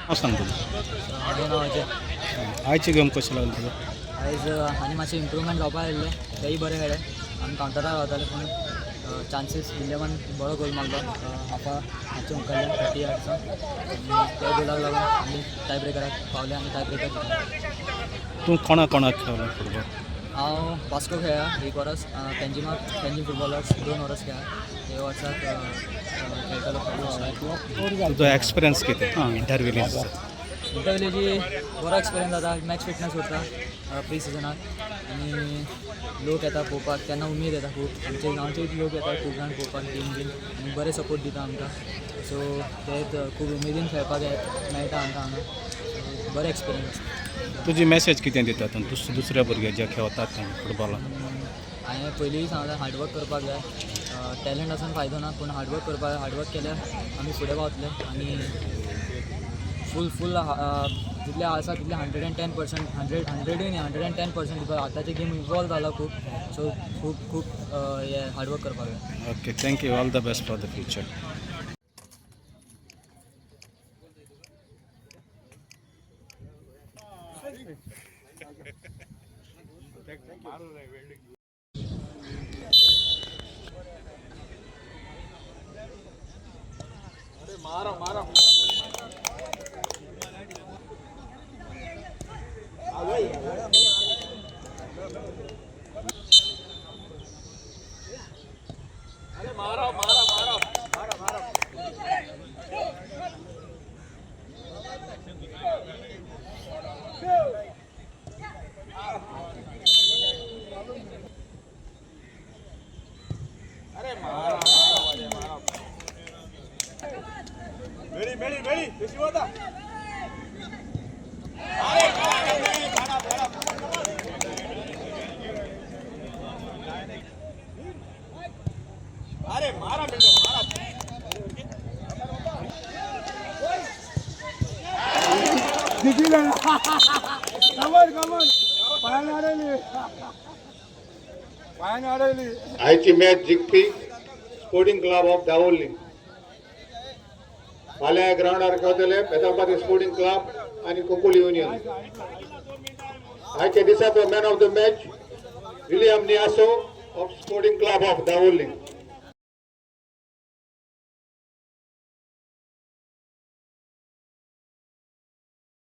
हांव सांगता म्हजें नांव अजय. आयची गेम कशी लागली तुका? आयज आनी मातशें इम्प्रूवमेंट जावपा आसलें. तेय बरें खेळ्ळे. आमी कावंटरार रावताले पूण चान्सीस दिल्लेमान बरो गोल मारलो. हाफा मातशें मुखारले 30 यार्ड्सान. त्या गोलाक लागून आमी टाय ब्रेकराक पावले आनी टाय ब्रेकर जिखले. तूं कोणाक खेळ्ळो फुटबॉल? हांव वास्को खेळ्ळा 1 वरस. पेंजीम फुटबॉलर्स 2 वरस खेळ्ळा. हे वर्साक खेळटलो. तुजो एक्सपिरियन्स कितें इंटरव्यूलीचो? इंटरव्यूची बरो एक्सपिरियन्स जाता. मॅच फिटनस उरता प्री सिजनाक आनी लोक येता पळोवपाक. तेन्ना उमेद येता खूब. आमचे गांवचे लोक येता खूब जाण पळोवपाक टीम बीन आनी बरे सपोर्ट दिता आमकां. सो ते खूब उमेदीन खेळपाक मेळटा आमकां हांगा. बरो एक्सपिरियन्स. तुजी मॅसेज कितें दिता दुसऱ्या भुरग्यां जे खेळटात फुटबॉलाक? हांवें पयलीं सांगलें हार्डवर्क करपाक जाय. टॅलंट आसून फायदो ना पूण हार्डवर्क करपाक जाय. हार्डवर्क केल्यार आमी फुडें पावतले आनी फूल जितले आसा तितले 110%, 110% दिवपाक. आतांचे गेम इवॉल्व जाला खूब. सो खूब हे हार्डवर्क करपाक जाय. Okay, thank you. All the best for the future. आयची मॅच जिखपी स्पोर्टिंग क्लब ऑफ दावोली. फाल्यां ग्राउंडार खेळटले बेतालबाती स्पोर्टिंग क्लब आनी कोंकोली युनियन. आयच्या दिसाचो man of the match William नियासो ऑफ स्पोर्टिंग क्लब ऑफ दावोली.